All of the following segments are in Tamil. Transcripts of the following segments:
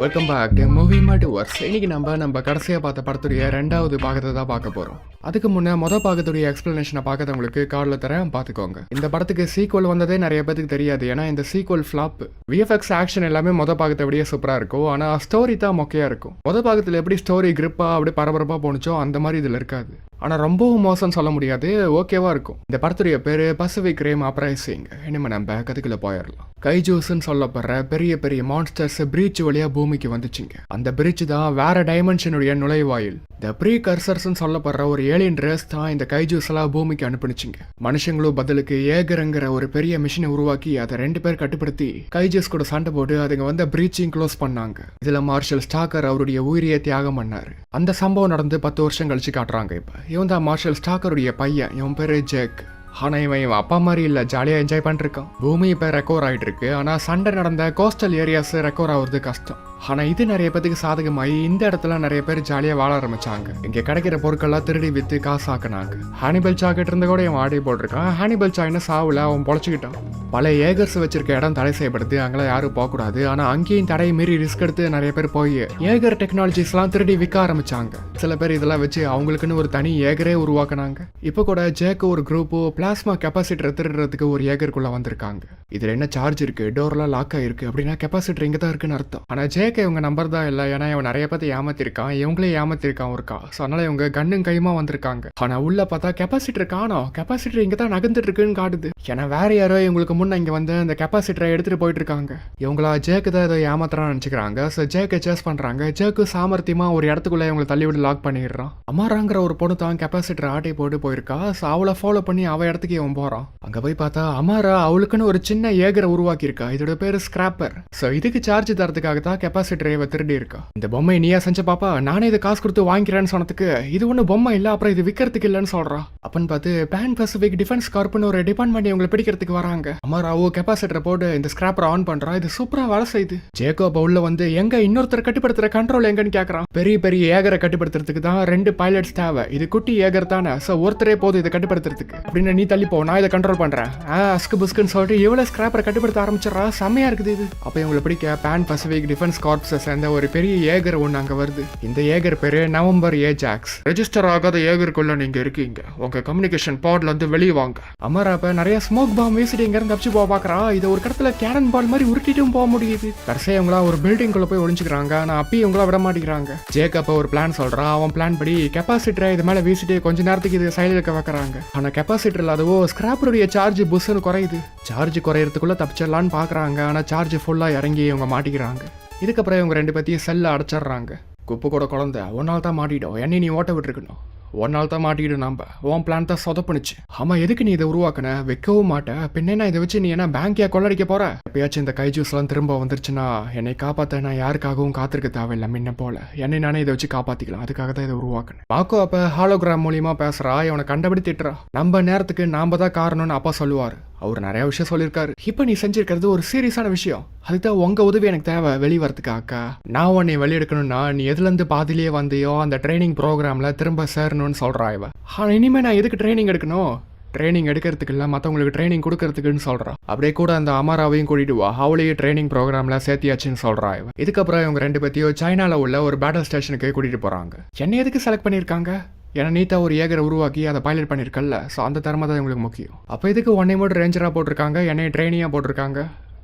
Welcome back movie multiverse. இன்னைக்கு நம்ம கடைசியாக பார்த்த படத்துடைய 2வது பாகத்தை தான் பார்க்க போகிறோம். அதுக்கு முன்னே மொதல் பாகத்துடைய எக்ஸ்பிளனேஷனை பார்க்கறவங்களுக்கு கார்டில் தரேன், பார்த்துக்கோங்க. இந்த படத்துக்கு சீக்வல் வந்ததே நிறைய பேருக்கு தெரியாது. ஏன்னா இந்த சீக்வல் ஃப்ளாப். விஎஃப்எக்ஸ் ஆக்ஷன் எல்லாமே மொதல் பாகத்தை விட சூப்பராக இருக்கும். ஆனால் ஸ்டோரி தான் மொக்கையாக இருக்கும். மொதல் பாகத்தில் எப்படி ஸ்டோரி கிரிப்பாக அப்படியே பரபரப்பாக போணுச்சோ அந்த மாதிரி இதில் இருக்காது. ஆனால் ரொம்பவும் மோசம்னு சொல்ல முடியாது, ஓகேவா இருக்கும். இந்த படத்துடைய பேர் பசிபிக் ரிம் அப்ரைசிங். இனிமே நம்ம கதைக்குள்ள போயிடலாம். கைஜூஸ்ன்னு சொல்லப்படுற பெரிய பெரிய மான்ஸ்டர்ஸ் பிரீச் வழியா பூமிக்கு வந்துச்சுங்க. அந்த பிரீச் தான் வேற டைமென்ஷனுடைய நுழைவாயில். இந்த ப்ரீ கர்சர்ஸ்ன்னு சொல்லப்படுற ஒரு ஏலியன் ரேஸ் தான் இந்த கைஜூஸ் எல்லாம் பூமிக்கு அனுப்பினுச்சுங்க. மனுஷங்களும் பதிலுக்கு ஏகருங்கிற ஒரு பெரிய மிஷினை உருவாக்கி அதை 2 பேர் கட்டுப்படுத்தி கைஜூஸ் கூட சண்டை போட்டு அதுங்க வந்து பிரீச்சிங் க்ளோஸ் பண்ணாங்க. இதுல மார்ஷல் ஸ்டாக்கர் அவருடைய உயிரியை தியாகம் பண்ணாரு. அந்த சம்பவம் நடந்து 10 வருஷம் கழிச்சு காட்டுறாங்க. இப்ப இவன் தான் மார்ஷல் ஸ்டாக்கருடைய பையன். இவன் பேரு ஜேக். ஆனா இவன் அப்பா மாதிரி இல்ல, ஜாலியா என்ஜாய் பண்ணிருக்கான். பூமி இப்ப ரெக்கவர் ஆயிட்டு இருக்கு. ஆனா சண்டை நடந்த கோஸ்டல் ஏரியாஸ் ரெக்கவர் ஆகுறது கஷ்டம். ஆனா இது நிறைய பேருக்கு சாதகமாயி இந்த இடத்துல நிறைய பேர் ஜாலியா வாழ ஆரம்பிச்சாங்க. இங்க கிடைக்கிற பொருட்கள்லாம் திருடி வித்து காசாக்குனாங்க. ஹானிபல் சாக்கிட்டு இருந்த கூட இவன் ஆடி போட்டிருக்கான். ஹானிபல் சாய்னா சாவுல அவன் பொழைச்சிக்கிட்டான். பல ஏகர்ஸ் வச்சிருக்க இடம் தடை செய்யப்படுது, அங்கெல்லாம் யாரும் போகக்கூடாது. ஆனா அங்கேயும் தடையை மீறி ரிஸ்க் எடுத்து நிறைய பேர் போய் ஏகர் டெக்னாலஜிஸ் எல்லாம் திருடி விற்க ஆரம்பிச்சாங்க. சில பேர் இதெல்லாம் வச்சு அவங்களுக்குன்னு ஒரு தனி ஏகரே உருவாக்குனாங்க. இப்ப கூட ஜேக்கு ஒரு குரூப் பிளாஸ்மா கெப்பாசிட்டர் திருடுறதுக்கு ஒரு ஏகருக்குள்ள வந்திருக்காங்க. இதுல என்ன சார்ஜ் இருக்கு, டோர்லாம் லாக் ஆயிருக்கு அப்படின்னா கெப்பாசிட்டர் இங்க தான் இருக்குன்னு அர்த்தம். ஆனா ஜேக் இவங்க நம்பர் தான் இல்லை. ஏன்னா இவன் நிறைய பேர் ஏமாத்திருக்கான், இவங்களே ஏமாத்திருக்கான் ஒருக்கா. ஸோ அதனால இவங்க கண்ணும் கையுமா வந்திருக்காங்க. ஆனா உள்ள பார்த்தா கெப்பாசிட்டர் காணோம். கெப்பாசிட்டர் இங்க தான் நகர்ந்துட்டு இருக்குன்னு காட்டுது. ஏன்னா வேற யாரோ இவங்களுக்கு முன்ன இங்க வந்து அந்த கெப்பாசிட்டரை எடுத்துட்டு போயிட்டு இருக்காங்க. இவங்களா ஜேக்கு தான் ஏதோ ஏமாத்துறான்னு நினைச்சுக்கிறாங்க. ஸோ ஜேக்கை சேஸ் பண்றாங்க. ஜேக்கு சாமர்த்தியமா ஒரு இடத்துக்குள்ள இவங்களை தள்ளி விட்டு லாக் பண்ணிடுறான். அமாராங்கிற ஒரு பொண்ணு தான் கெப்பாசிட்டர் ஆட்டை போட்டு போயிருக்கா. ஸோ அவளை ஃபாலோ பண்ணி அவ இடத்துக்கு இவன் போறான். அங்க போய் பார்த்தா அமாரா அவளுக்குன்னு ஒரு சின்ன ஏகரை உருவாக்கி இருக்கா. இதோட பேரு ஸ்கிராப்பர். ஸோ இதுக்கு சார்ஜ் தரதுக்காக தான் கெப்பாசிட்டரை திருடி இருக்கா. இந்த பொம்மை நீயா செஞ்ச பாப்பா, நானே இதை காசு கொடுத்து வாங்கிக்கிறேன்னு சொன்னதுக்கு இது ஒண்ணு பொம்மை இல்ல, அப்புறம் இது விற்கிறதுக்கு இல்லன்னு சொல்றா. அப்பன்னு பார்த்து பேன் பசிபிக் டிஃபென்ஸ் கார்ப்னு ஒரு டிபார்ட்மெண்ட் இவங்களை பிடிக்கிறதுக்கு வராங்க. அமாராவோ கெப்பாசிட்டரை போட்டு இந்த ஸ்கிராப்பர் ஆன் பண்றா. இது சூப்பரா வேலை செய்யுது. ஜேக்கோப் உள்ள வந்து எங்க இன்னொருத்தர் கட்டுப்படுத்துற கண்ட்ரோல் எங்கன்னு கேக்குறான். பெரிய பெரிய ஏகரை கட்டுப்படுத்துறதுக்கு தான் 2 பைலட்ஸ் தேவை. இது குட்டி ஏகர் தானே, சோ ஒருத்தரே போதும் இதை கட்டுப்படுத்துறதுக்கு. அப்படின்னு நீ தள்ளி போ, நான் இதை கண்ட்ரோல் பண்றேன் அஸ்கு புஸ்குன்னு சொல்லிட்டு இவ்வளவு ஸ்கிராப்பரை கட்டுப்படுத்த ஆரம்பிச்சிடறா. செம்மையா இருக்குது இது. அப்ப இவங்களை பிடிக்க பேன் பசிபிக் டிஃபென்ஸ் கார்ப்ஸ் சேர்ந்த ஒரு பெரிய ஏகர் ஒன்று அங்க வருது. இந்த ஏகர் பேரு நவம்பர் ஏஜாக்ஸ். ரெஜிஸ்டர் ஆகாத ஏகருக்குள்ள நீங்க இருக்கீங்க, உங்க கம்யூனிகேஷன் பாட்ல இருந்து வெளியே வாங்க. அமராப்ப நிறைய ஸ்மோக் பாம் வீசிட்டு இங்க இருந்து தப்பிச்சு போக பாக்குறா. இதை ஒரு கடத்துல கேனன் பால் மாதிரி உருட்டிட்டும் போக முடியுது. கடைசியா இவங்களா ஒரு பில்டிங் குள்ள போய் ஒளிஞ்சுக்கிறாங்க. ஆனா அப்பயும் இவங்களா விட மாட்டேங்கிறாங்க. ஜேக்கப்ப ஒரு பிளான் சொல்றான். அவன் பிளான் படி கெப்பாசிட்டரை இது மேல வீசிட்டு கொஞ்ச நேரத்துக்கு இது சைடில் இருக்க வைக்கிறாங்க. ஆனா கெப்பாசிட்டர் இல்லாதவோ ஸ்கிராப்பருடைய சார்ஜ் புஷ்னு குறையுது. சார்ஜ் குறையறதுக்குள்ள தப்பிச்சிடலான்னு பாக்குறாங்க. ஆனா சார்ஜ் ஃபுல்லா இறங்கி இவங்க மாட்டிக்கிறாங்க. இதுக்கப்புறம் இவங்க 2 பேத்தையும் செல்ல அடைச்சிடுறாங்க. குப்பு கூட குழந்தை ஒன்னால் தான் மாட்டிடும், என்னை நீ ஓட்ட விட்டுருக்கணும். ஒன்னால் தான் மாட்டிக்கிடும். நம்ம உன் பிளான் தான் சொதப்புனுச்சு. ஆமா, எதுக்கு நீ இதை உருவாக்குன? வைக்கவும் மாட்டேன். பின்னா இதை வச்சு நீ என்ன பேங்கியா கொள்ளடிக்க போற? எப்பயாச்சும் இந்த கைஜூஸ் எல்லாம் திரும்ப வந்துருச்சுன்னா என்னை காப்பாத்த நான் யாருக்காகவும் காத்திருக்க தேவையில்லை. முன்ன போல என்னை நானே இதை வச்சு காப்பாத்திக்கலாம். அதுக்காக தான் இதை உருவாக்குனேன். மாக்கோ அப்ப ஹாலோகிராம் மூலியமா பேசுறா. இவனை கண்டபடி திட்டுறா. நம்ம நேரத்துக்கு நாம தான் காரணம்னு அப்பா சொல்லுவாரு. அவர் நிறைய விஷயம் சொல்லியிருக்காரு. இப்ப நீ செஞ்சிருக்கிறது ஒரு சீரியஸான விஷயம். அதுதான் உங்க உதவி எனக்கு தேவை வெளிவரத்துக்கு. அக்கா, நான் உன்னை வெளியெடுக்கணும்னா நீ எதுல இருந்து பாதிலேயே வந்தியோ அந்த ட்ரைனிங் ப்ரோக்ராம்ல திரும்ப சேரணும்னு சொல்றா இவ. ஆனா இனிமே நான் எதுக்கு ட்ரைனிங் எடுக்கணும்? ட்ரைனிங் எடுக்கிறதுக்கு இல்லை, மற்றவங்களுக்கு ட்ரைனிங் கொடுக்கறதுக்குன்னு சொல்றா. அப்படியே கூட அந்த அமாராவையும் கூட்டிட்டு வா, அவளையும் ட்ரைனிங் ப்ரோக்ராம்ல சேர்த்தியாச்சுன்னு சொல்றா இவ. இதுக்கப்புறம் இவங்க 2 பேத்தையும் சைனால உள்ள ஒரு பேட்டல் ஸ்டேஷனுக்கு கூட்டிட்டு போறாங்க. என்ன எதுக்கு செலக்ட் பண்ணியிருக்காங்க? ஏன்னா நீத்தா ஒரு ஏகரை உருவாக்கி அதை பைலட் பண்ணியிருக்கல. ஸோ அந்த திறமை தான் இவங்களுக்கு முக்கியம். அப்போ இதுக்கு உன்னை மட்டும் ரேஞ்சராக போட்டிருக்காங்க, என்னை ட்ரைனியாக போட்டிருக்காங்க.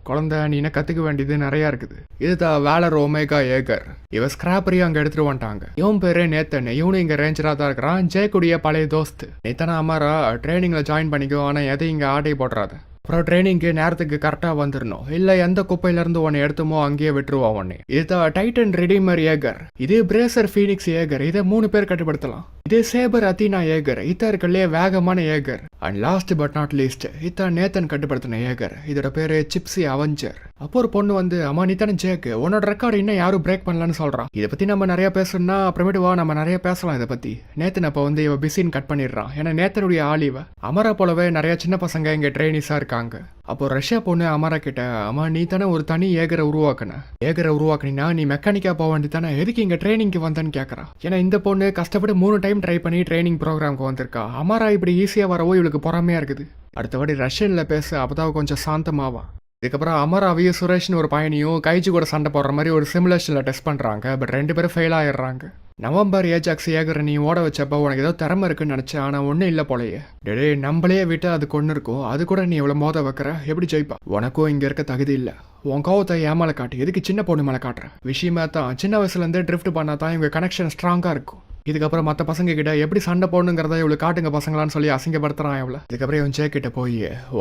குழந்தை நீ என்ன கற்றுக்க வேண்டியது நிறையா இருக்குது. இதுதான் வேலர் ஒமேகா ஏகர். இவன் ஸ்கிராப்பரையும் அங்கே எடுத்துட்டு வந்துட்டாங்க. இவன் பேரு நேத்தன். இவனும் இங்கே ரேஞ்சராக தான் இருக்கிறான். ஜேக்குடைய பழைய தோஸ்து. நேத்தனா அம்மாரா ட்ரைனிங்கில் ஜாயின் பண்ணிக்கோ, ஆனால் எதையும் இங்கே ஆட்டை போடுறாத. அப்புறம் ட்ரைனிங்கு நேரத்துக்கு கரெக்டாக வந்துடணும். இல்லை எந்த குப்பையிலேருந்து உன்னை எடுத்துமோ அங்கேயே விட்டுருவா உன்னை. இதுதான் டைட்டன் ரிடீமர் ஏகர். இதே பிரேசர் ஃபீனிக்ஸ் ஏகர். இதை 3 பேர் கட்டுப்படுத்தலாம். இதே சேபர் அத்தீனா ஏகர். இதான் இருக்கலே வேகமான ஏகர். And last but not least இதான் நேத்தன் கட்டுப்படுத்தின ஏகர். இதோட பேரு சிப்ஸி அவெஞ்சர். அப்போ ஒரு பொண்ணு வந்து அம்மா நீ தானே ஜேக்கு, உன்னோட ரெக்கார்டு இன்னும் யாரும் பிரேக் பண்ணலான்னு சொல்றான். இதை பத்தி நம்ம நிறைய பேசணும்னா அப்புறமேட்டு வா நம்ம நிறைய பேசலாம் இதை பத்தி. நேத்தன் அப்போ வந்து இவ பிஸின்னு கட் பண்ணிடுறான். ஏன்னா நேத்தனுடைய ஆள் இவ. அமரா போலவே நிறைய சின்ன பசங்க இங்க ட்ரைனிஸா இருக்காங்க. அப்போ ரஷ்யா பொண்ணு அமரா கிட்ட, அம்மா நீ தானே ஒரு தனி ஏகரை உருவாக்குனா நீ மெக்கானிக்கா போக வேண்டி தானே, எதுக்கு இங்க ட்ரைனிங்க்கு வந்தேன்னு கேட்கறா. ஏன்னா இந்த பொண்ணு கஷ்டப்பட்டு 3 டைம் ட்ரை பண்ணி ட்ரைனிங் ப்ரோக்ராம்க்கு வந்திருக்கா. அமரா இப்படி ஈஸியா வரவோ இவளுக்கு பொறாமையா இருக்குது. அடுத்தபடி ரஷ்யன்ல பேச அப்பதான் கொஞ்சம் சாந்தமாவா. இதுக்கப்புறம் அமராவையும் சுரேஷ்னு ஒரு பையனையும் கைஜி கூட சண்டை போடுற மாதிரி ஒரு சிமுலேஷனில் டெஸ்ட் பண்ணுறாங்க. பட் 2 பேரும் ஃபெயில் ஆயிடுறாங்க. நவம்பர் ஏஜாக்ஸ் ஏகரை நீ ஓட வச்சப்போ உனக்கு ஏதோ திறமை இருக்குன்னு நினச்சேன், ஆனால் ஒன்றும் இல்லை போலையே. டே நம்மளே விட்டு அது கொண்டு இருக்கும், அது கூட நீ இவ்வளோ மோத வைக்கிற, எப்படி ஜெயிப்பா? உனக்கும் இங்கே இருக்க தகுதி இல்லை. உன் கோவத்தை ஏன் மேலே காட்டு, எதுக்கு சின்ன பொண்ணு மேலே காட்டுற? விஷயமா தான் சின்ன வயசுலேருந்தே ட்ரிஃப்ட் பண்ணால் தான் இவங்க கனெக்ஷன் ஸ்ட்ராங்காக இருக்கும். இதுக்கப்புறம் மற்ற பசங்க கிட்ட எப்படி சண்டை போடணுங்கிறத இவ்வளோ காட்டுங்க பசங்களான்னு சொல்லி அசிங்கப்படுத்துறான் இவ்வளோ. இதுக்கப்புறம் இவன் கிட்ட போய்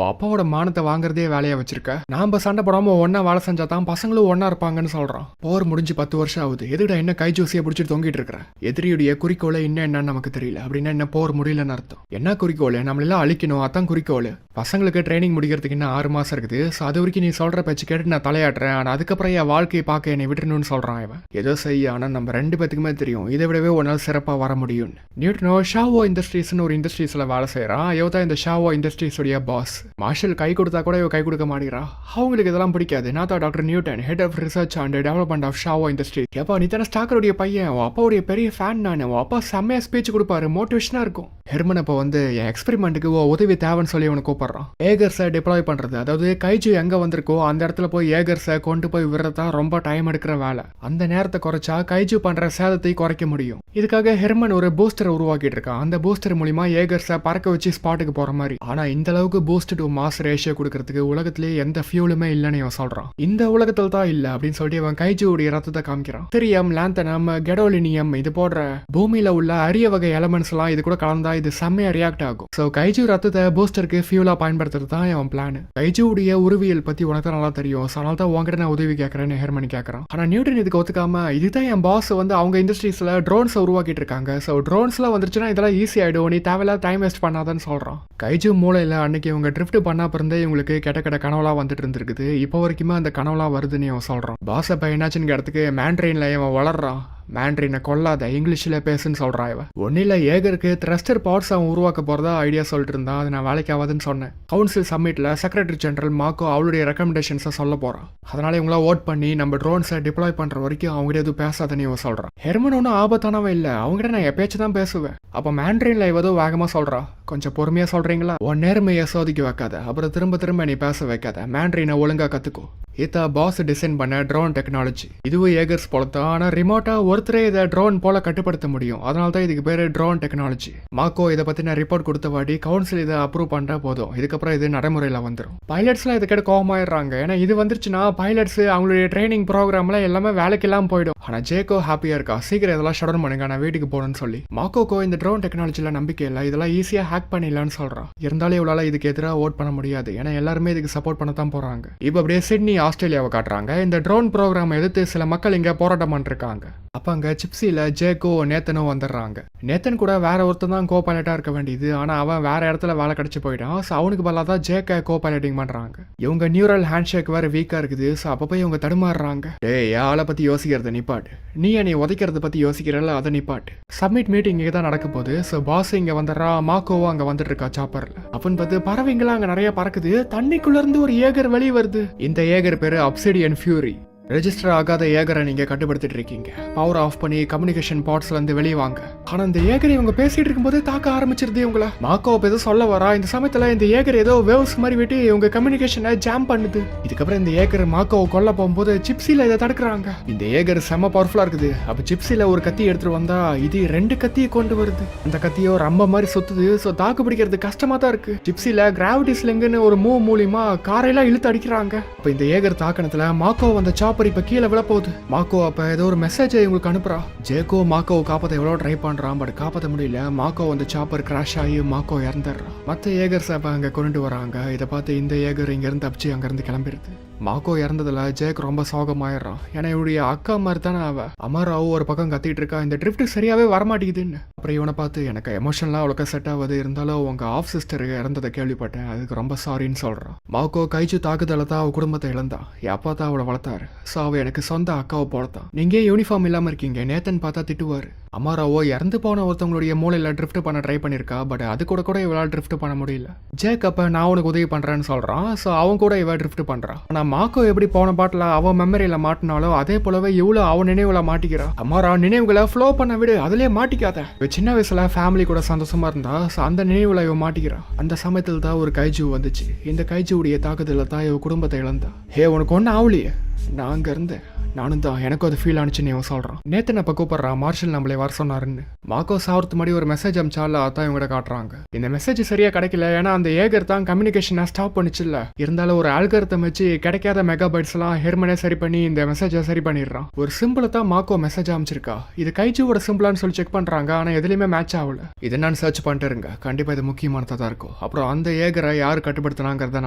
அப்பாவோட மானத்தை வாங்குறதே வேலையாக வச்சிருக்க, நாம சண்டை போடாமல் ஒன்றா வேலை செஞ்சா தான் பசங்களும் ஒன்றா இருப்பாங்கன்னு சொல்கிறான். போர் முடிஞ்சு 10 வருஷம் ஆகுது, எதுக்கிட்ட என்ன கை ஜூசியை பிடிச்சிட்டு தொங்கிட்டு இருக்கிற? எதிரியுடைய குறிக்கோளை இன்னும் என்னன்னு நமக்கு தெரியல. அப்படின்னா என்ன போர் முடியலன்னு அர்த்தம்? என்ன குறிக்கோள்? நம்மளெல்லாம் அழிக்கணும், அதான் குறிக்கோள். பசங்களுக்கு ட்ரைனிங் முடிக்கிறதுக்கு இன்னும் 6 மாதம் இருக்குது. ஸோ அது வரைக்கும் நீ சொல்கிற பேச்சு கேட்டு நான் தலையாட்டுறேன், ஆனால் அதுக்கப்புறம் என் வாழ்க்கையை பார்க்க என்னை விட்டுணும்னு சொல்கிறான் இவன். ஏதோ செய்ய, ஆனால் நம்ம 2 பேத்துக்குமே தெரியும் இதை விடவே ஒரு நாள் சிறப்பாக வர முடியும். நியூட்டனோ ஷாவோ இண்டஸ்ட்ரீஸ்னு ஒரு இண்டஸ்ட்ரீஸில் வேலை செய்கிறான். இவ தான் இந்த ஷாவோ இண்டஸ்ட்ரீஸுடைய பாஸ். மார்ஷல் கை கொடுத்தா கூட இவ கை கொடுக்க மாட்டேங்கிறா. அவங்களுக்கு இதெல்லாம் பிடிக்காது. நான் தான் doctor Newton, head of research and development of Shao industries. எப்போ நீ தானே ஸ்டாக்கருடைய பையன், உன் அப்பாவுடைய பெரிய ஃபேன் நான். உன் அப்பா செம்மையாக ஸ்பீச் கொடுப்பாரு, மோட்டிவேஷனாக இருக்கும். ஹெர்மன் அப்போ வந்து என் எக்ஸ்பெரிமெண்ட்டுக்கு உதவி தேவைன்னு சொல்லி அவனை கூப்பிட்றான். ஏகர்ஸை டிப்ளாய் பண்ணுறது, அதாவது கைஜு எங்கே வந்திருக்கோ அந்த இடத்துல போய் ஏகர்ஸை கொண்டு போய் விடுறதா ரொம்ப டைம் எடுக்கிற வேலை. அந்த நேரத்தை குறைச்சா கைஜு பண்ணுற சேதத்தை குறைக்க முடியும். இதுக்காக ஹெர்மன் ஒரு பூஸ்டரை உருவாக்கிட்டு இருக்கான். அந்த பூஸ்டர் மூலியமா ஏகர்ஸை பறக்க வச்சு ஸ்பாட்டுக்கு போற மாதிரி. ஆனா இந்த அளவுக்கு பூஸ்ட் டு மாஸ் ரேஷியோ கொடுக்கறதுக்கு உலகத்திலேயே எந்த ஃபியூலுமே இல்லைன்னு இவன் சொல்றான். இந்த உலகத்தில் தான் இல்ல அப்படின்னு சொல்லிட்டு இவன் கைஜுடைய ரத்தத்தை காமிக்கிறான். திரியம், லாந்தனம், கெடோலினியம் இது போன்ற பூமியில உள்ள அரிய வகை எலமெண்ட்ஸ் எல்லாம் இது கூட கலந்தா இது செம்மையா ரியாக்ட் ஆகும். ஸோ கைஜு ரத்தத்தை பூஸ்டருக்கு ஃபியூலா பயன்படுத்துறது தான் அவன் பிளான். கைஜுடைய உருவியல் பத்தி உனக்கு நல்லா தெரியும், அதனால தான் உங்ககிட்ட நான் உதவி கேட்கறேன்னு ஹெர்மன் கேட்கறான். ஆனா நியூட்டன் இதுக்கு ஒத்துக்காம, இதுதான் என் பாஸ் வந்து அவங்க இண்டஸ்ட்ரீஸ்ல ட்ரோன்ஸை உருவாக்கிட்டு இருக்காங்க. ஸோ ட்ரோன்ஸ்லாம் வந்துருச்சுன்னா இதெல்லாம் ஈஸி ஆயிடும், நீ தேவையில்லாத டைம் வேஸ்ட் பண்ணாதான்னு சொல்றான். கைஜு மூளையில அன்னைக்கு இவங்க ட்ரிஃப்ட் பண்ணா பிறந்தே இவங்களுக்கு கெட்ட கனவுலாம் வந்துட்டு இருந்திருக்குது. இப்போ வரைக்குமே அந்த கனவுலாம் வருதுன்னு இவன் சொல்றான். பாஸ் அப்ப என்னாச்சுன்னு இடத்துக்கு மேண்ட்ரெயின்ல இவன் வளர்றான். மேண்ட்ரினை கொல்லாத, இங்கிலீஷில் பேசுன்னு சொல்கிறான் இவன். ஒன்னில் ஏகருக்கு த்ரஸ்டர் பார்ட்ஸ் அவன் உருவாக்க போகிறதா ஐடியா சொல்லிட்டு இருந்தான். அது நான் வேலைக்கு ஆகாதுன்னு சொன்னேன். கவுன்சில் சம்மிட்டில் செக்ரட்டரி ஜெனரல் மாக்கோ அவளுடைய ரெக்கமெண்டேஷன்ஸை சொல்ல போகிறான். அதனால இவங்களா ஓட் பண்ணி நம்ம ட்ரோன்ஸை டிப்ளாய் பண்ணுற வரைக்கும் அவங்ககிட்ட எதுவும் பேசாதன்னு இவன் சொல்கிறான். ஹெர்மன் ஒன்றும் ஆபத்தானவன் இல்லை, அவங்ககிட்ட நான் எப்பயாச்சும் தான் பேசுவேன். அப்போ மேண்ட்ரினில் ஏதோ வேகமாக சொல்கிறா. கொஞ்சம் பொறுமையாக சொல்கிறீங்களா? உன் நேர்மையை சோதிக்க வைக்காத, அப்புறம் திரும்ப நீ பேச வைக்காத. மேண்ட்ரினை ஒழுங்காக கற்றுக்கோ. இதை பாஸ் டிசைன் பண்ண ட்ரோன் டெக்னாலஜி. இதுவும் ஏகர்ஸ் போலத்தான், ஆனால் ரிமோட்டாக ஒருத்தரே இதை ட்ரோன் போல கட்டுப்படுத்த முடியும். அதனால தான் இதுக்கு பேர் ட்ரோன் டெக்னாலஜி. மாக்கோ இதை பற்றின ரிப்போர்ட் கொடுத்த வாட்டி கவுன்சில் இதை அப்ரூவ் பண்ணுறா போதும். இதுக்கப்புறம் இது நடைமுறையில் வந்துடும். பைலட்ஸ்லாம் இதுக்கிட்ட கோவமாயிடுறாங்க. ஏன்னா இது வந்துருச்சுன்னா பைலட்ஸ் அவங்களுடைய ட்ரைனிங் ப்ரோக்ராம்ல எல்லாமே வேலைக்கு எல்லாம் போயிடும். ஆனால் ஜேக்கோ ஹாப்பியாக இருக்கா. சீக்கிரம் இதெல்லாம் ஷட் டவுன் பண்ணுங்க, நான் வீட்டுக்கு போகணும்னு சொல்லி. மாக்கோக்கோ இந்த ட்ரோன் டெக்னாலஜியில் நம்பிக்கை இல்லை, இதெல்லாம் ஈஸியாக ஹேக் பண்ணிடலான்னு சொல்கிறான். இருந்தாலும் இவளால் இதுக்கு எதிராக ஓட் பண்ண முடியாது, ஏன்னா எல்லாருமே இதுக்கு சப்போர்ட் பண்ண தான் போகிறாங்க. இப்போ அப்படியே சிட்னி ஆஸ்திரேலியாவை காட்டுறாங்க. இந்த ட்ரோன் ப்ரோக்ராம் எதிர்த்து சில மக்கள் இங்கே போராட்டம் பண்ணிருக்காங்க. அப்போ அங்கே சிப்ஸியில் ஜேக்கோ நேத்தனும் வந்துடுறாங்க. நேத்தன் கூட வேற ஒருத்தன் தான் கோ பைலட்டாக இருக்க வேண்டியது, ஆனால் அவன் வேற இடத்துல வேலை கிடைச்சி போயிட்டான். ஸோ அவனுக்கு பதிலாக தான் ஜேக்கை கோ பைலட்டிங் பண்ணுறாங்க. இவங்க நியூரல் ஹேண்ட் ஷேக் வேறு வீக்காக இருக்குது. ஸோ அப்போ போய் இவங்க தடுமாறுறாங்க. டேய், ஆளை பற்றி யோசிக்கிறத நிப்பாட்டு, நீ உதைக்கிறத பற்றி யோசிக்கிறல அதை நிப்பாட்டு. சப்மிட் மீட்டிங் இங்கே தான் நடக்க போகுது. ஸோ பாஸ் இங்கே வந்துடுறா, மாக்கோவும் அங்கே வந்துட்டு இருக்கா சாப்பரில். அப்படின்னு பார்த்து பறவைங்களாம் அங்கே நிறைய பறக்குது. தண்ணிக்குள்ளேருந்து ஒரு ஏகர் வெளியே வருது. இந்த ஏகர் பேர் அப்சிடியன் ஃபியூரி. ரெஜிஸ்டர் ஆகாத ஏகரை நீங்க கட்டுப்படுத்திட்டு இருக்கீங்க. பவர் ஆஃப் பண்ணி கம்யூனிகேஷன் பாட்ஸ்ல இருந்து வெளியே வாங்க. ஆனா இந்த ஏகரை இவங்க பேசிட்டு இருக்கும்போதே தாக்க ஆரம்பிச்சிருது இவங்கள. மாக்கோ ஏதோ சொல்ல வரா. இந்த சமயத்துல இந்த ஏகர் ஏதோ வேவ்ஸ் மாதிரி விட்டு இவங்க கம்யூனிகேஷனை ஜாம் பண்ணுது. இதுக்கப்புறம் இந்த ஏகர் மாக்கோவை கொல்ல போகும்போது சிப்ஸில இதை தடுக்கிறாங்க. இந்த ஏகர் செம்ம பவர்ஃபுல்லா இருக்குது. அப்ப சிப்ஸில ஒரு கத்தி எடுத்துட்டு வந்தா இது 2 கத்தியை கொண்டு வருது. அந்த கத்தியோ ரம்ப மாதிரி சுத்துது. ஸோ தாக்கு பிடிக்கிறது கஷ்டமா தான் இருக்கு. சிப்ஸில கிராவிட்டி ஸ்லிங்குன்னு ஒரு மூவ் மூலியமா காரையெல்லாம் இழுத்து அடிக்கிறாங்க. அப்ப இந்த ஏகர் தாக்கணத்துல மாக்கோ வந்த இப்ப கீழே விழ போகுது. மாக்கோ அப்ப ஏதோ ஒரு மெசேஜ் இவங்களுக்கு அனுப்புறா. ஜேக்கோ மாக்கோவை காப்பாத்த எவ்வளவு ட்ரை பண்றான், பட் காப்பாற்ற முடியல. மாக்கோ வந்து சாப்பர் கிராஷ் ஆகி மாக்கோ இறந்துடுறான். மற்ற ஏகர்ஸ் அப்ப அங்க கொண்டு வராங்க. இதை பார்த்து இந்த ஏகர் இங்க இருந்து தப்பிச்சு அங்க இருந்து கிளம்பிடுது. மாக்கோ இறந்ததுல ஜேக் ரொம்ப சோகமாயிடுறான். ஏன்னா இவருடைய அக்கா மாதிரி தானே அவ. அமராவும் ஒரு பக்கம் கத்திட்டு இருக்கா, இந்த ட்ரிஃப்ட் சரியாவே வரமாட்டேங்குதுன்னு. அப்புறம் இவனை பார்த்து எனக்கு எமோஷனலா அவ்வளோக்கா செட் ஆகுது, இருந்தாலும் உங்க ஆஃப் சிஸ்டர் இறந்ததை கேள்விப்பட்டேன், அதுக்கு ரொம்ப சாரின்னு சொல்றான். மாக்கோ கைச்சு தாக்குதல தான் அவ குடும்பத்தை இழந்தான். அப்பா தான் அவளை வளர்த்தாரு. ஸோ அவ எனக்கு சொந்த அக்காவை போலத்தான். நீங்க யூனிஃபார்ம் இல்லாம இருக்கீங்க, நேத்தன் பார்த்தா திட்டுவாரு. அமாராவோ இறந்து போன ஒருத்தவங்களுடைய மூளையில ட்ரிஃப்ட் பண்ண ட்ரை பண்ணிருக்கா. பட் அது கூட இவளால் ட்ரிஃப்ட் பண்ண முடியல. ஜேக் அப்ப நான் உனக்கு உதவி பண்றேன்னு சொல்றான். ஸோ அவன் கூட இவ ட்ரிஃப்ட் பண்றான். ஆனா மாக்கோ எப்படி போன பாட்டில் அவன் மெமரியில மாட்டினாலோ அதே போலவே இவ்வளவு அவன் நினைவுல மாட்டிக்கிறா. அமாரா நினைவுகளை ஃப்ளோ பண்ண விடு, அதுலயே மாட்டிக்காத. இவ சின்ன வயசுல ஃபேமிலி கூட சந்தோஷமா இருந்தா. ஸோ அந்த நினைவுல இவ மாட்டிக்கிறா. அந்த சமயத்தில் தான் ஒரு கைஜு வந்துச்சு. இந்த கைஜுடைய தாக்குதல தான் இவ குடும்பத்தை இழந்தா. ஹே உனக்கு ஒன்னும் ஆவலியே, நான் அங்க இருந்தேன், நானும் தான், எனக்கும் அது ஃபீல் ஆனிச்சுன்னு இவன் சொல்றான். நேத்து அப்ப கூப்பிடுறான் மார்ஷல் நம்மளே வர சொன்னாருன்னு. மாக்கோ சாவறதுக்கு முன்னாடி ஒரு மெசேஜ் அமிச்சால அதான் இவங்க காட்டுறாங்க. இந்த மெசேஜ் சரியா கிடைக்கல, ஏன்னா அந்த ஏகர் தான் கம்யூனிகேஷனை ஸ்டாப் பண்ணிச்சு. இல்ல இருந்தாலும் ஒரு ஆல்கரத்தை வச்சு கிடைக்காத மெகாபைட்ஸ் எல்லாம் ஹெர்மனே சரி பண்ணி இந்த மெசேஜை சரி பண்ணிடுறான். ஒரு சிம்பிளை தான் மாக்கோ மெசேஜ் அமைச்சிருக்கா. இது கைஜுவோட சிம்பிளான்னு சொல்லி செக் பண்றாங்க. ஆனா எதுலயுமே மேட்ச் ஆகல. இதை நான் சர்ச் பண்ணிட்டு இருங்க, கண்டிப்பா இது முக்கியமானதா தான் இருக்கும். அப்புறம் அந்த ஏகரை யாரு கட்டுப்படுத்தினாங்கிறத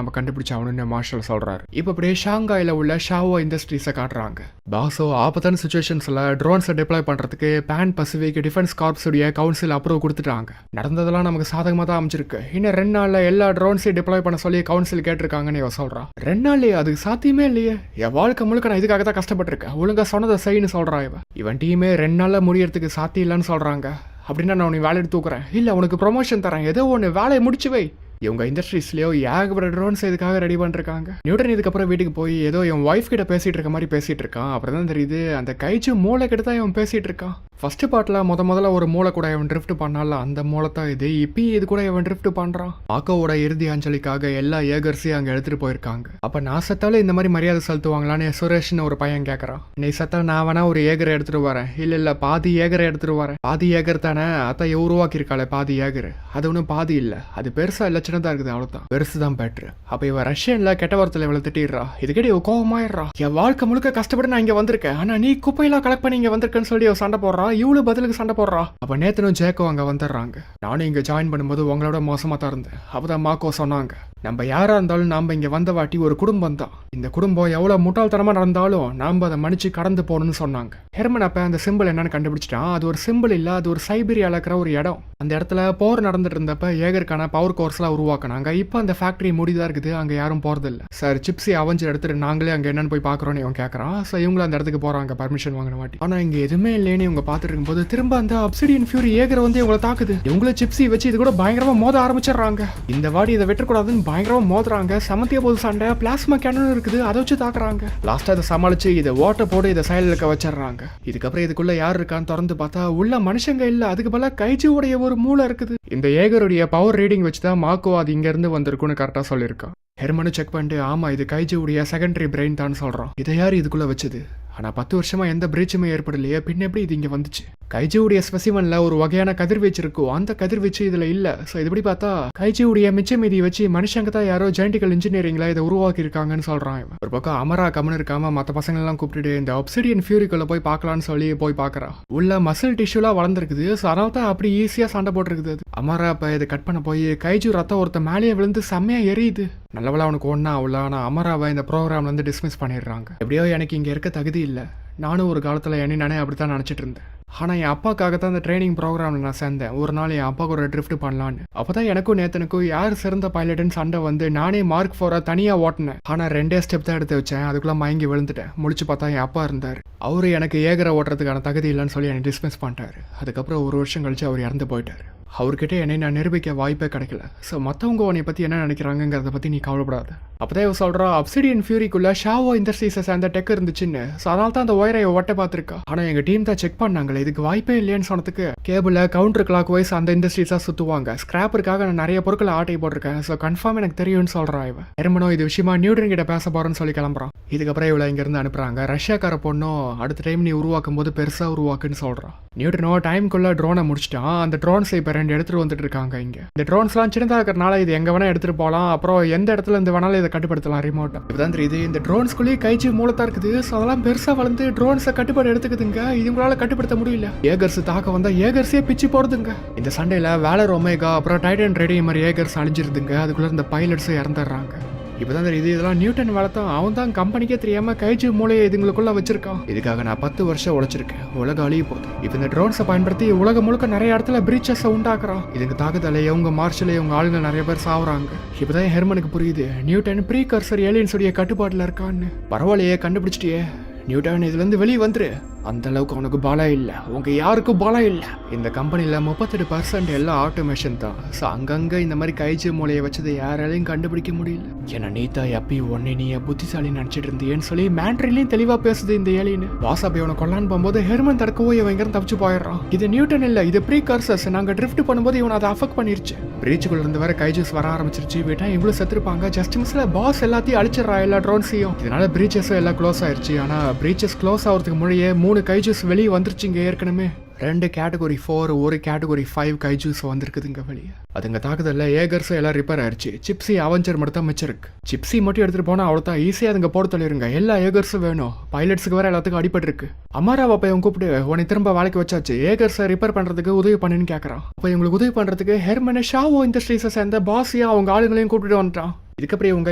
நம்ம கண்டுபிடிச்சாகணும்னு மார்ஷல் சொல்றாரு. இப்ப அப்படியே ஷாங்காயில உள்ள ஷாவோ இண்டஸ்ட்ரீஸை காட்டுறாங்க. பாசோ ஆபத்தான சிச்சுவேஷன்ஸ்ல ட்ரோன்ஸை டிப்ளாய் பண்றதுக்கு பேன் பசிபிக் டிஃபென்ஸ் கார்ப்ஸ் உடைய கவுன்சில் அப்ரூவ் கொடுத்துட்டாங்க. நடந்ததெல்லாம் நமக்கு சாதகமா தான் அமைச்சிருக்கு. இன்னும் 2 நாள்ல எல்லா ட்ரோன்ஸையும் டிப்ளாய் பண்ண சொல்லி கவுன்சில் கேட்டிருக்காங்கன்னு இவன் சொல்றான். 2 நாள்லயே அதுக்கு சாத்தியமே இல்லையே, என் வாழ்க்கை முழுக்க நான் இதுக்காக தான் கஷ்டப்பட்டிருக்கேன், ஒழுங்கா சொன்னதை செய்யன்னு சொல்றான் இவன் டீமே 2 நாள்ல முடியறதுக்கு சாத்தியம் இல்லைன்னு சொல்றாங்க. அப்படின்னா நான் உனக்கு வேலையை தூக்குறேன், இல்ல உனக்கு ப்ரொமோஷன் தரேன், ஏதோ ஒன்று வேலையை முடிச்சு வை. இவங்க இண்டஸ்ட்ரீஸ்லயோ ஏகப்பட்ட ட்ரோன்ஸ் இதுக்காக ரெடி பண்ணிருக்காங்க. நியூட்டன் இதுக்கப்புறம் வீட்டுக்கு போய் ஏதோ என் ஒய்ஃப் கிட்ட பேசிட்டு இருக்க மாதிரி பேசிட்டு இருக்கான். அப்புறம் தான் தெரியுது அந்த கைச்சு மூளை கிட்ட தான் இவன் பேசிட்டு இருக்கான். ஃபர்ஸ்ட் பார்ட்ல முதல்ல ஒரு மூளை கூட இவன் ட்ரிஃப்ட் பண்ணால அந்த மூளை தான் இது. இப்போ இது கூட இவன் ட்ரிஃப்ட் பண்றான். மாக்கோவோட இறுதி அஞ்சலிக்காக எல்லா ஏகர்ஸையும் அங்க எடுத்துட்டு போயிருக்காங்க. அப்ப நான் செத்தாலும் இந்த மாதிரி மரியாதை செலுத்துவாங்களான்னு சுரேஷ்னு ஒரு பையன் கேட்கறான். நீ செத்தா நான் வேணா ஒரு ஏகரை எடுத்துட்டு வரேன். இல்ல பாதி ஏகரை எடுத்துட்டு வரேன். பாதி ஏகர் தானே, அதான் உருவாக்கி இருக்காளே பாதி ஏகர், அது ஒன்றும் பாதி இல்ல, அது பெருசா இல்ல சின்னதா இருக்குது, அவ்வளவுதான், பெருசுதான் பெட்ரு. அப்ப இவ ரஷ்யன்ல கெட்ட வார்த்தையில இவளை திட்டிடுறா. இதுக்கடி கோபமாயிடுறா. என் வாழ்க்கை முழுக்க கஷ்டப்பட்டு நான் இங்க வந்திருக்கேன், ஆனா நீ குப்பையெல்லாம் கலெக்ட் பண்ணி இங்க வந்திருக்கேன்னு சொல்லி சண்டை போடுறா. இவ்வளவு பதிலுக்கு சண்டை போடுறா. அப்ப நேத்தனும் ஜேக்கோ அங்க வந்துடுறாங்க. நானும் இங்க ஜாயின் பண்ணும்போது உங்களோட மோசமா தான் இருந்தேன். அப்பதான் மாக்கோ சொன்னாங்க, நம்ம யாரா இருந்தாலும் நாம இங்க வந்த வாட்டி ஒரு குடும்பம் தான். இந்த குடும்பம் எவ்வளவு முட்டாள்தனமா நடந்தாலும் நாம அதை மன்னிச்சு கடந்து போகணும்னு சொன்னாங்க. ஹெர்மன் அப்ப அந்த சிம்பிள் என்னன்னு கண்டுபிடிச்சிட்டான். அது ஒரு சிம்பிள் இல்ல, அது ஒரு சைபீரியால இருக்கிற ஒரு இடம். அந்த இடத்துல போர் நடந்துட்டு இருந்தப்ப ஏகருக்கான பவர் கோர்ஸ் எல்லாம் உருவாக்குனாங்க. இப்ப அந்த ஃபேக்டரி முடிதான் இருக்குது, அங்க யாரும் போறது இல்ல. சார் சிப்ஸி அவஞ்சு எடுத்துட்டு நாங்களே அங்க என்னன்னு போய் பாக்குறோம்னு இவன் கேட்கறான். சோ இவங்களும் அந்த இடத்துக்கு போறாங்க பர்மிஷன் வாங்கின வாட்டி. ஆனா இங்க எதுவுமே இல்லைன்னு இவங்க பாத்துட்டு இருக்கும்போது திரும்ப அந்த அப்சிடியன் ஃபியூரி ஏகர் வந்து இவங்களை தாக்குது. இவங்கள சிப்ஸி வச்சு இது கூட பயங்கரமா மோத ஆரம்பிச்சிடுறாங்க. இந்த வாட்டி இதை வெட்டக்கூடாதுன்னு பயங்கரமா மோதுறாங்க. சமத்திய போது சண்டை, பிளாஸ்மா கேனன் இருக்குது, அதை வச்சு தாக்குறாங்க. லாஸ்டா இதை சமாளிச்சு இதை ஓட்ட போட்டு இதை சைலக்க வச்சிடறாங்க. இதுக்கப்புறம் இதுக்குள்ள யார் இருக்கான்னு திறந்து பார்த்தா உள்ள மனுஷங்க இல்ல, அதுக்கு பதிலா கைஜியோடைய ஒரு மூளை இருக்குது. இந்த ஏகருடைய பவர் ரீடிங் வச்சுதான் மாக்கோ அது இங்க இருந்து வந்திருக்குன்னு கரெக்டா சொல்லியிருக்கான். ஹெர்மனு செக் பண்ணிட்டு ஆமா இது கைஜியோடைய செகண்டரி பிரெயின் தான் சொல்றான். இதை யாரு இதுக்குள்ள வச்சது? ஆனா 10 வருஷமா எந்த பிரீச்சுமே ஏற்படலையே, பின்ன எப்படி இது இங்க வந்துச்சு? கைஜியுடைய ஸ்பெசிமன்ல ஒரு வகையான கதிர்வீச்சு இருக்கும், அந்த கதிர்வீச்சு இதுல இல்ல. சோ இதுபடி பார்த்தா கைஜியுடைய மிச்ச மீதி வச்சு மனுஷங்க தான் யாரோ ஜெனடிக்கல் இன்ஜினியரிங்ல இதை உருவாக்கி இருக்காங்கன்னு சொல்றான். ஒரு பக்கம் அமரா கமன் இருக்காம மத்த பசங்க எல்லாம் கூப்பிட்டு இந்த அப்சிடியன் ஃபியூரிக்குள்ள போய் பார்க்கலாம்னு சொல்லி போய் பாக்குறா. உள்ள மசில் டிஷ்யூலாம் வளர்ந்துருக்குது. சோ அதனால தான் அப்படி ஈஸியா சண்டை போட்டுருக்குது. அது அமரா இப்ப இதை கட் பண்ண போய் கைஜு ரத்தம் ஒருத்த மேலேயே விழுந்து செம்மையா எரியுது. நல்லவளா அவனுக்கு ஒன்னா அவ்வளோ. ஆனா அமராவை இந்த ப்ரோக்ராம்ல இருந்து டிஸ்மிஸ் பண்ணிடுறாங்க. எப்படியோ எனக்கு இங்க இருக்க தகுதி இல்லை, நானும் ஒரு காலத்துல என்ன நானே அப்படித்தான் நினைச்சிட்டு இருந்தேன். ஆனா என் அப்பாக்காகத்தான் அந்த ட்ரைனிங் ப்ரோக்ராம்ல நான் சேர்ந்தேன். ஒரு நாள் என் அப்பாவுக்கு ஒரு ட்ரிஃப்ட் பண்ணலான்னு. அப்பதான் எனக்கும் நேத்தனுக்கும் யார் சிறந்த பைலட்னு சண்டை வந்து நானே மார்க் 4 தனியா ஓட்டினேன். ஆனா 2 ஸ்டெப் தான் எடுத்து வச்சேன், அதுக்குள்ள மயங்கி விழுந்துட்டேன். முழிச்சு பார்த்தா என் அப்பா இருந்தாரு. அவரு எனக்கு ஏகரை ஓட்டுறதுக்கான தகுதி இல்லைன்னு சொல்லி என்னை டிஸ்மிஸ் பண்ணிட்டாரு. அதுக்கப்புறம் 1 வருஷம் கழிச்சு அவர் இறந்து போயிட்டாரு. அவர்கிட்ட என்னை நான் நிரூபிக்க வாய்ப்பே கிடைக்கல. ஸோ மற்றவங்க உன்னை பற்றி என்ன நினைக்கிறாங்கிறத பற்றி நீ கவலைப்படாது. அப்போதான் இவ சொல்கிறா அப்சிடியன் ஃபியூரிக்குள்ள ஷாவோ இண்டஸ்ட்ரீஸை சேர்ந்த டெக் இருந்துச்சுன்னு. ஸோ அதனால தான் அந்த ஒயரை ஒட்ட பார்த்துருக்கா. ஆனால் எங்கள் டீம் தான் செக் பண்ணாங்களே, இதுக்கு வாய்ப்பே இல்லைன்னு சொன்னதுக்கு கேபிள கவுண்டர் கிளாக் வைஸ் அந்த இண்டஸ்ட்ரீஸாக சுற்றுவாங்க. ஸ்கிராப்பருக்காக நான் நிறைய பொருட்களை ஆட்டை போட்டிருக்கேன். ஸோ கன்ஃபார்ம் எனக்கு தெரியும்னு சொல்கிறா இவன். எருமனோ இது விஷயமா நியூட்டன் கிட்ட பேச போறேன்னு சொல்லி கிளம்புறான். இதுக்கப்புறம் இவளை இங்கேருந்து அனுப்புறாங்க. ரஷ்யாக்கார பொண்ணும் அடுத்த டைம் நீ உருவாக்கும் போது பெருசாக உருவாக்குன்னு சொல்கிறான். நியூட்டனோ டைமுக்குள்ள ட்ரோனை முடிச்சிட்டான். அந்த ட்ரோன்ஸை இப்போ 2 எடுத்துட்டு வந்துட்டு இருக்காங்க. இங்க இந்த ட்ரோன்ஸ்லாம் சின்னதாக இருக்கிறனால இது எங்க வேணா எடுத்துட்டு போகலாம். அப்புறம் எந்த இடத்துல இருந்து வேணாலும் இதை கட்டுப்படுத்தலாம் ரிமோட்டா. இப்பதான் தெரியுது இந்த ட்ரோன்ஸ்குள்ளேயே கைச்சி மூலத்தா இருக்குது. ஸோ அதெல்லாம் பெருசா வளர்ந்து ட்ரோன்ஸை கட்டுப்பாடு எடுத்துக்குதுங்க. இது உங்களால கட்டுப்படுத்த முடியல. ஏகர்ஸ் தாக்க வந்தா ஏகர்ஸே பிச்சு போடுதுங்க. இந்த சண்டையில வேலர் ஒமேகா அப்புறம் டைட்டன் ரெடி மாதிரி ஏகர்ஸ் அழிஞ்சிருதுங்க. அதுக்குள்ள இந்த பைலட்ஸை இறந்துடுறாங்க. இப்பதான் தெரியுது இதெல்லாம் நியூட்டன் வளர்த்தான். அவன் தான் கம்பெனிக்கே தெரியாம கைஜி மூளையை இதுங்களுக்குள்ள வச்சிருக்கான். இதுக்காக நான் 10 வருஷம் உழைச்சிருக்கேன். உலக அழிய போகுது. இப்ப இந்த ட்ரோன்ஸை பயன்படுத்தி உலகம் முழுக்க நிறைய இடத்துல பிரீச்சஸ் உண்டாக்குறான். இதுக்கு தாக்குதலை இவங்க மார்ஷல் இவங்க ஆளுங்க நிறைய பேர் சாவுறாங்க. இப்பதான் ஹெர்மனுக்கு புரியுது நியூட்டன் ப்ரீகர்சர் ஏலியன்ஸ் உடைய கட்டுப்பாட்டுல இருக்கான்னு. பரவாயில்லையே, கண்டுபிடிச்சிட்டியே நியூட்டன், இதுல இருந்து வெளியே வந்துரு. அந்த அளவுக்கு உனக்கு பலம் இல்லை, உங்க யாருக்கும் பலம் இல்லை. இந்த கம்பெனியில் 38% எல்லாம் ஆட்டோமேஷன் தான். ஸோ அங்கங்கே இந்த மாதிரி கைஜு மூலையை வச்சதை யாராலையும் கண்டுபிடிக்க முடியல. ஏன்னா நீத்தா எப்பயும் ஒன்னே நீ புத்திசாலி நினச்சிட்டு இருந்தேன்னு சொல்லி மேண்ட்ரிலையும் தெளிவாக பேசுது இந்த ஏலின்னு. வாசாபி அவனை கொல்லான்னு போகும்போது ஹெர்மன் தடுக்கவோ இவன் இங்கிருந்து தப்பிச்சு போயிடுறான். இது நியூட்டன் இல்லை, இது ப்ரீ கர்சஸ். நாங்கள் ட்ரிஃப்ட் பண்ணும்போது இவனை அதை அஃபெக்ட் பண்ணிருச்சு. பிரீச்சுக்குள்ள இருந்து வர கைஜஸ் வர ஆரம்பிச்சிருச்சு. விட்டா இவ்வளவு செத்துருப்பாங்க. ஜஸ்ட் மிஸ்ல பாஸ் எல்லாத்தையும் அழிச்சிடறா, எல்லா ட்ரோன்ஸையும். இதனால பிரீச்சஸும் எல்லாம் க்ளோஸ் ஆயிருச்சு. ஆனா பிரீச்சஸ் க்ளோஸ் ஆகிறதுக்கு முன்னாடியே 3 கைஜஸ் வெளியே வந்துருச்சு. இங்க ஏற்கனவே 2 கேட்டகரி 4 1 கேட்டகரி 5 கைஜூஸ் வந்திருக்குதுங்க வெளியே. அதுங்க தாக்குதல்ல ஏகர்ஸும் எல்லாம் ரிப்பேர் ஆயிடுச்சு. சிப்ஸி அவெஞ்சர் மட்டும் தான் மிச்சிருக்கு. சிப்ஸி மட்டும் எடுத்துட்டு போனா அவ்வளோதான் ஈஸியாக அதுங்க போட சொல்லிருங்க. எல்லா ஏகர்ஸும் வேணும். பைலட்ஸுக்கு வேற எல்லாத்துக்கும் அடிபட்டு இருக்கு. அமாராவை போய் அவன் கூப்பிட்டு உன்னை திரும்ப வேலைக்கு வச்சாச்சு, ஏகர்ஸை ரிப்பேர் பண்றதுக்கு உதவி பண்ணுன்னு கேட்கறான். அப்போ இவங்களுக்கு உதவி பண்றதுக்கு ஹெர்மன் ஷாவோ இண்டஸ்ட்ரீஸை சேர்ந்த பாஸியா அவங்க ஆளுங்களையும் கூப்பிட்டு வந்துட்டான். இதுக்கப்புறம் இவங்க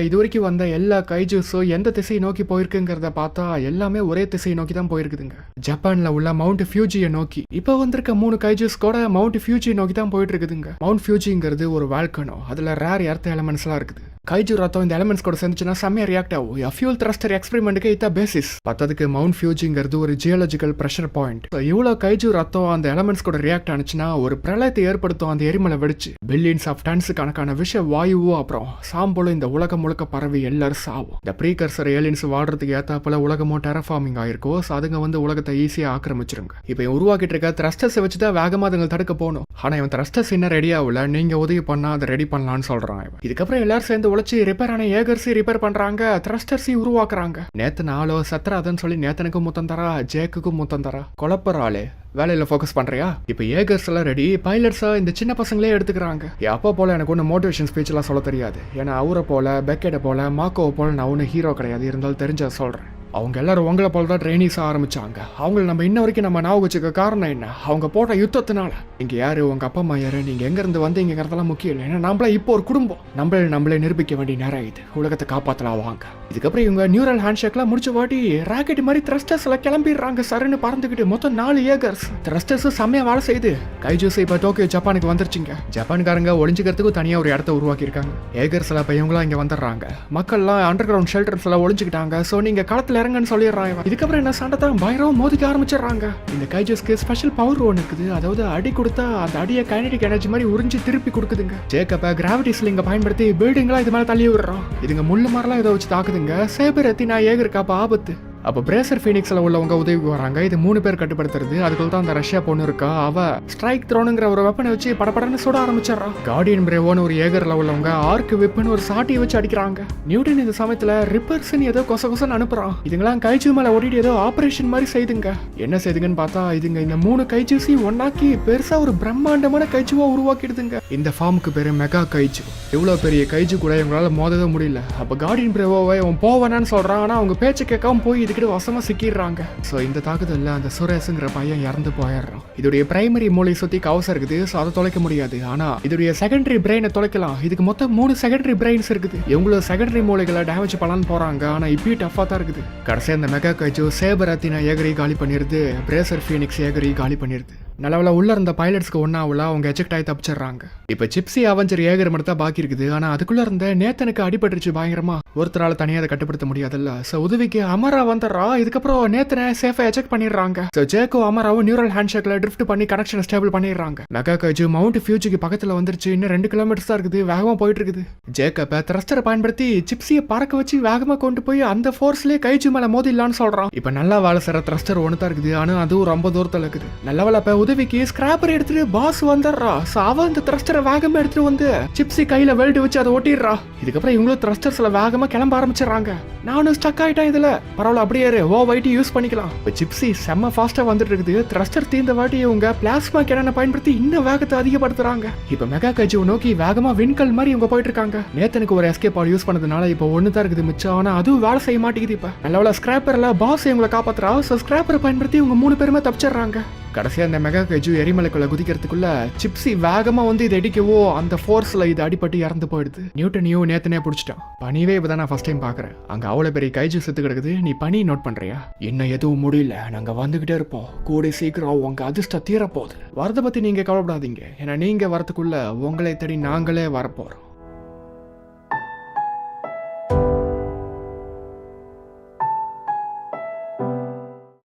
இது வரைக்கும் வந்த எல்லா கைஜூஸும் எந்த திசையை நோக்கி போயிருக்குங்கிறத பார்த்தா எல்லாமே ஒரே திசையை நோக்கி தான் போயிருக்குதுங்க. ஜப்பான்ல உள்ள மவுண்ட் ஃபியூஜியை நோக்கி. இப்போ வந்திருக்க 3 கைஜூஸ் கூட மவுண்ட் ஃபியூஜி நோக்கி தான் போயிட்டு இருக்குதுங்க. மவுண்ட் ஃபியூஜிங்கிறது ஒரு வால்கனோ. அதுல ரேர் எர்த் எலமெண்ட்ஸ்லாம் இருக்குது. கைஜு ரத்தம் இந்த எலமெண்ட்ஸ் கூட சேர்ந்துச்சுன்னா செம்மையா ரியாக்ட் ஆகும். ஃபியூல் த்ரஸ்டர் எக்ஸ்பெரிமெண்ட்டுக்கு இதான் பேசிஸ். பத்ததுக்கு மவுண்ட் ஃபியூஜிங்கிறது ஒரு ஜியாலஜிக்கல் ப்ரெஷர் பாயிண்ட். இவ்வளோ கைஜு ரத்தம் அந்த எலமெண்ட்ஸ் கூட ரியாக்ட் ஆனிச்சுன்னா ஒரு பிரளயத்தை ஏற்படுத்தும். அந்த எரிமலை வெடிச்சு பில்லியன்ஸ் ஆஃப் டன்ஸ் கணக்கான விஷ வாயுவோ அப்புறம் சாம்பலும் இந்த உலகம் முழுக்க பரவி எல்லாரும் சாவும். இந்த ப்ரீகர்சர் ஏலியன்ஸ் வாடுறதுக்கு ஏத்தாப்புல உலகமோ டெரஃபார்மிங் ஆயிருக்கோ. அதுங்க வந்து உலகத்தை ஈஸியாக ஆக்கிரமிச்சிருங்க. இப்போ உருவாக்கிட்டு இருக்க த்ரஸ்டர்ஸை வச்சு தான் வேகமாக அதுங்க தடுக்க போகணும். ஆனால் இவன் த்ரஸ்டர்ஸ் இன்னும் ரெடி ஆகல. நீங்க உதவி பண்ணா அதை ரெடி பண்ணலான்னு சொல்றான். இதுக்கப்புறம் எல்லாரும் சேர்ந்து உழைச்சி ரிப்பேர் ஆன ஏகர்ஸை ரிப்பேர் பண்றாங்க. த்ரஸ்டர்ஸை உருவாக்குறாங்க. நேத்து நாளோ சத்ராதன்னு சொல்லி நேத்தனுக்கும் முத்தம் தரா, ஜேக்குக்கும் முத்தம் தரா. குழப்பறாளே வேலையில ஃபோக்கஸ் பண்றியா? இப்போ ஏகர்ஸ் எல்லாம் ரெடி. பைலட்ஸா இந்த சின்ன பசங்களே எடுத்துக்கிறாங்க. அப்போ போல எனக்கு ஒன்றும் மோட்டிவேஷன் ஸ்பீச் எல்லாம் சொல்ல தெரியாது. ஏன்னா அவரை போல பெக்கெட்டை போல மாக்கோவை போல நான் ஒன்றும் ஹீரோ கிடையாது. இருந்தாலும் தெரிஞ்ச சொல்றேன். அவங்க எல்லாரும் உங்களை போல தான் ட்ரைனிங்ஸ் ஆரம்பிச்சாங்க. அவங்கள நம்ம இன்ன வரைக்கும் நம்ம ஞாபகம் வச்சுக்க காரணம் என்ன? அவங்க போட்ட யுத்தத்தினால. இங்க யாரு உங்க அப்பா அம்மா யாரு, நீங்க எங்க இருந்து வந்தீங்கிறதெல்லாம் முக்கியம் இல்லை. ஏன்னா நம்மள இப்போ ஒரு குடும்பம். நம்மளே நிரூபிக்க வேண்டிய நேரம் இது. உலகத்தை காப்பாத்தலாம் வாங்க. இதுக்கப்புறம் இவங்க நியூரல் ஹேண்ட்ஷேக்லாம் முடிச்ச வாட்டி ராக்கெட் மாதிரி த்ரஸ்டர்ஸ் எல்லாம் கிளம்பிடுறாங்க. சருன்னு பறந்துக்கிட்டு மொத்தம் 4 ஏகர்ஸ். த்ரஸ்டர்ஸ் செம்மையா வேலை செய்யுது. கைஜூஸ் இப்போ டோக்கியோ ஜப்பானுக்கு வந்துருச்சுங்க. ஜப்பான்காரங்க ஒளிஞ்சுக்கிறதுக்கும் தனியா ஒரு இடத்த உருவாக்கி இருக்காங்க. ஏகர்ஸ் எல்லாம் இப்போ இவங்களாம் இங்க வந்துடுறாங்க. மக்கள்லாம் அண்டர் கிரவுண்ட் ஷெல்டர்ஸ் எல்லாம் ஒளிஞ்சுக்கிட்டாங்க. ஸோ நீங்க களத்துல இறங்கன்னு சொல்லிடுறாங்க. இதுக்கப்புறம் என்ன சண்டை தான் பயங்கரம் மோதிக்க ஆரம்பிச்சிடுறாங்க. இந்த கைஜஸ்க்கு ஸ்பெஷல் பவர் ஒன்று இருக்குது. அதாவது அடி கொடுத்தா அந்த அடியை கைனடிக் எனர்ஜி மாதிரி உறிஞ்சி திருப்பி கொடுக்குதுங்க. ஜேக்கப்ப கிராவிட்டி ஸ்லிங்க பயன்படுத்தி பில்டிங்லாம் இது மேல தள்ளி விடுறான். இதுங்க முள்ளு மாதிரிலாம் இதை வச்சு தாக்குதுங்க. சேபர் எத்தினா ஏகருக்கு அப்ப ஆபத்து. அப்போ பிரேசர் ஃபீனிக்ஸ்ல உள்ளவங்க உதவிக்கு வராங்க. இது 3 பேர் கட்டுப்படுத்துறது. அதுக்குள்ள தான் அந்த ரஷ்யா பொண்ணு இருக்கா. அவ ஸ்ட்ரைக் த்ரோனுங்கிற ஒரு வெப்பனை வச்சு படப்படன்னு சுட ஆரம்பிச்சிடறான். கார்டியன் பிரேவோன்னு ஒரு ஏகர்ல உள்ளவங்க ஆர்க் வெப்பன் ஒரு சாட்டியை வச்சு அடிக்கிறாங்க. நியூட்டன் இந்த சமயத்துல ரிப்பர்ஸ்ன்னு ஏதோ கொசன்னு அனுப்புறான். இதுங்களாம் கைஜு மேல ஓடிட்டு ஏதோ ஆபரேஷன் மாதிரி செய்துங்க. என்ன செய்துங்கன்னு பார்த்தா இதுங்க இந்த 3 கைஜூஸையும் ஒன்னாக்கி பெருசா ஒரு பிரம்மாண்டமான கைஜுவா உருவாக்கிடுதுங்க. இந்த ஃபார்முக்கு பேரு மெகா கைஜு. இவ்வளவு பெரிய கைஜு கூட இவங்களால மோதவே முடியல. அப்ப கார்டியன் பிரேவோவை அவன் போவானான்னு சொல்றான். ஆனா அவங்க பேச்சு கேட்காம போய் இதுக்கிட்ட வசமா சிக்கிடுறாங்க. சோ இந்த தாக்குதல்ல அந்த சுரேஷ்ங்கிற பையன் இறந்து போயிடுறான். இதோடைய பிரைமரி மூளை சுத்தி கவசம் இருக்குது. சோ அதை தொலைக்க முடியாது. ஆனா இதோடைய செகண்டரி பிரெயினை தொலைக்கலாம். இதுக்கு மொத்தம் 3 செகண்டரி பிரெயின்ஸ் இருக்குது. இவங்களோட செகண்டரி மூளைகளை டேமேஜ் பண்ணலான்னு போறாங்க. ஆனா இப்பயும் டஃபா தான் இருக்குது. கடைசியா இந்த மெகா கைஜு சேபர் அத்தினா ஏகரி காலி பண்ணிருது. பிரேசர் ஃபீனிக்ஸ் ஏகரி காலி பண்ணிருது. நல்லவள உள்ள இருந்த பைலட்ஸ்க்கு ஒன்னாவுல அவங்க எஜெக்ட் ஆகி தப்பிச்சிடுறாங்க. இப்ப சிப்ஸி அவெஞ்சர் ஏகர் மட்டும் தான் பாக்கி இருக்குது. ஆனா அதுக்குள்ள இருந்த நேத்தனுக்கு அடிபட்டுருச்சு பயங்கரமா. ஒருத்தரால தனியா அதை கட்டுப்படுத்த முடியாதுல்ல. சோ உதவிக்கு அமரா வந்துடுறா. இதுக்கப்புறம் நேத்தனை சேஃபா எஜெக்ட் பண்ணிடுறாங்க. சோ ஜேக்கோ அமராவும் நியூரல் ஹேண்ட்ஷேக்ல ட்ரிஃப்ட் பண்ணி கனெக்ஷன் ஸ்டேபிள் பண்ணிடுறாங்க. மெகா கைஜு மவுண்ட் ஃபியூஜிக்கு பக்கத்துல வந்துருச்சு. இன்னும் 2 கிலோமீட்டர்ஸ் தான் இருக்குது. வேகமா போயிட்டு இருக்குது. ஜேக்கப்ப த்ரஸ்டரை பயன்படுத்தி சிப்ஸியை பறக்க வச்சு வேகமா கொண்டு போய் அந்த ஃபோர்ஸ்லயே கைஜு மேல மோதிடலான்னு சொல்றான். இப்ப நல்லா வேலை செய்யற த்ரஸ்டர் ஒன்று தான் இருக்குது. ஆனா அதுவும் ரொம்ப தூரத்துல இருக்குது. நல்லவள இப்ப உதவிக்கு ஸ்கிராப்பர் எடுத்துட்டு பாஸ் வந்துடுறா. அவ அந்த த்ரஸ்டரை வேகமா எடுத்துட்டு வந்து சிப்ஸி கையில வெல்ட் வச்சு அதை ஒட்டிடுறா. இதுக்கப்புறம் இவங்களும் த்ரஸ்டர்ஸ்ல வேகமா கிளம்ப ஆரம்பிச்சிடறாங்க. நானும் ஸ்டக் ஆயிட்டேன் இதுல. பரவாயில்ல அப்படியே ஓ வைட்டி யூஸ் பண்ணிக்கலாம். இப்போ சிப்ஸி செம்ம ஃபாஸ்டா வந்துட்டு இருக்குது. த்ரஸ்டர் தீர்ந்த வாட்டி இவங்க பிளாஸ்மா கேனனை பயன்படுத்தி இன்னும் வேகத்தை அதிகப்படுத்துறாங்க. இப்போ மெகா கைஜுவை நோக்கி வேகமா விண்கல் மாதிரி இவங்க போயிட்டு இருக்காங்க. நேத்தனுக்கு ஒரு எஸ்கேப் ஆட் யூஸ் பண்ணதுனால இப்போ ஒன்னு தான் இருக்குது மிச்சம். ஆனா அதுவும் வேலை செய்ய மாட்டேங்குது. இப்ப நல்லவள ஸ்கிராப்பர்ல பாஸ் இவங்களை காப்பாத்துறா. ஸ்கிராப்பரை பயன்படுத்தி இவங்க 3 பேருமே தப்பிச்சிடுறாங்க. கடைசியா அந்த மெகா கைஜு எரிமலைக்குள்ள குதிக்கிறதுக்குள்ள சிப்ஸி வேகமா வந்து இது அடிக்கவோ அந்த ஃபோர்ஸ்ல இது அடிபட்டு இறந்து போயிடுது. நியூட்டனையும் நேத்தனே பிடிச்சிட்டான். பனிவே இப்பதான் நான் ஃபர்ஸ்ட் டைம் பாக்குறேன். அங்க அவ்வளவு பெரிய கைஜு செத்து கிடக்குது. நீ பனி நோட் பண்றியா? இன்னும் எதுவும் முடியல. நாங்க வந்துகிட்டே இருப்போம். கூட சீக்கிரம் உங்க அதிர்ஷ்டம் தீரப்போகுது. வரத பத்தி நீங்க கவலைப்படாதீங்க. ஏன்னா நீங்க வரதுக்குள்ள உங்களை தேடி நாங்களே வரப்போறோம்.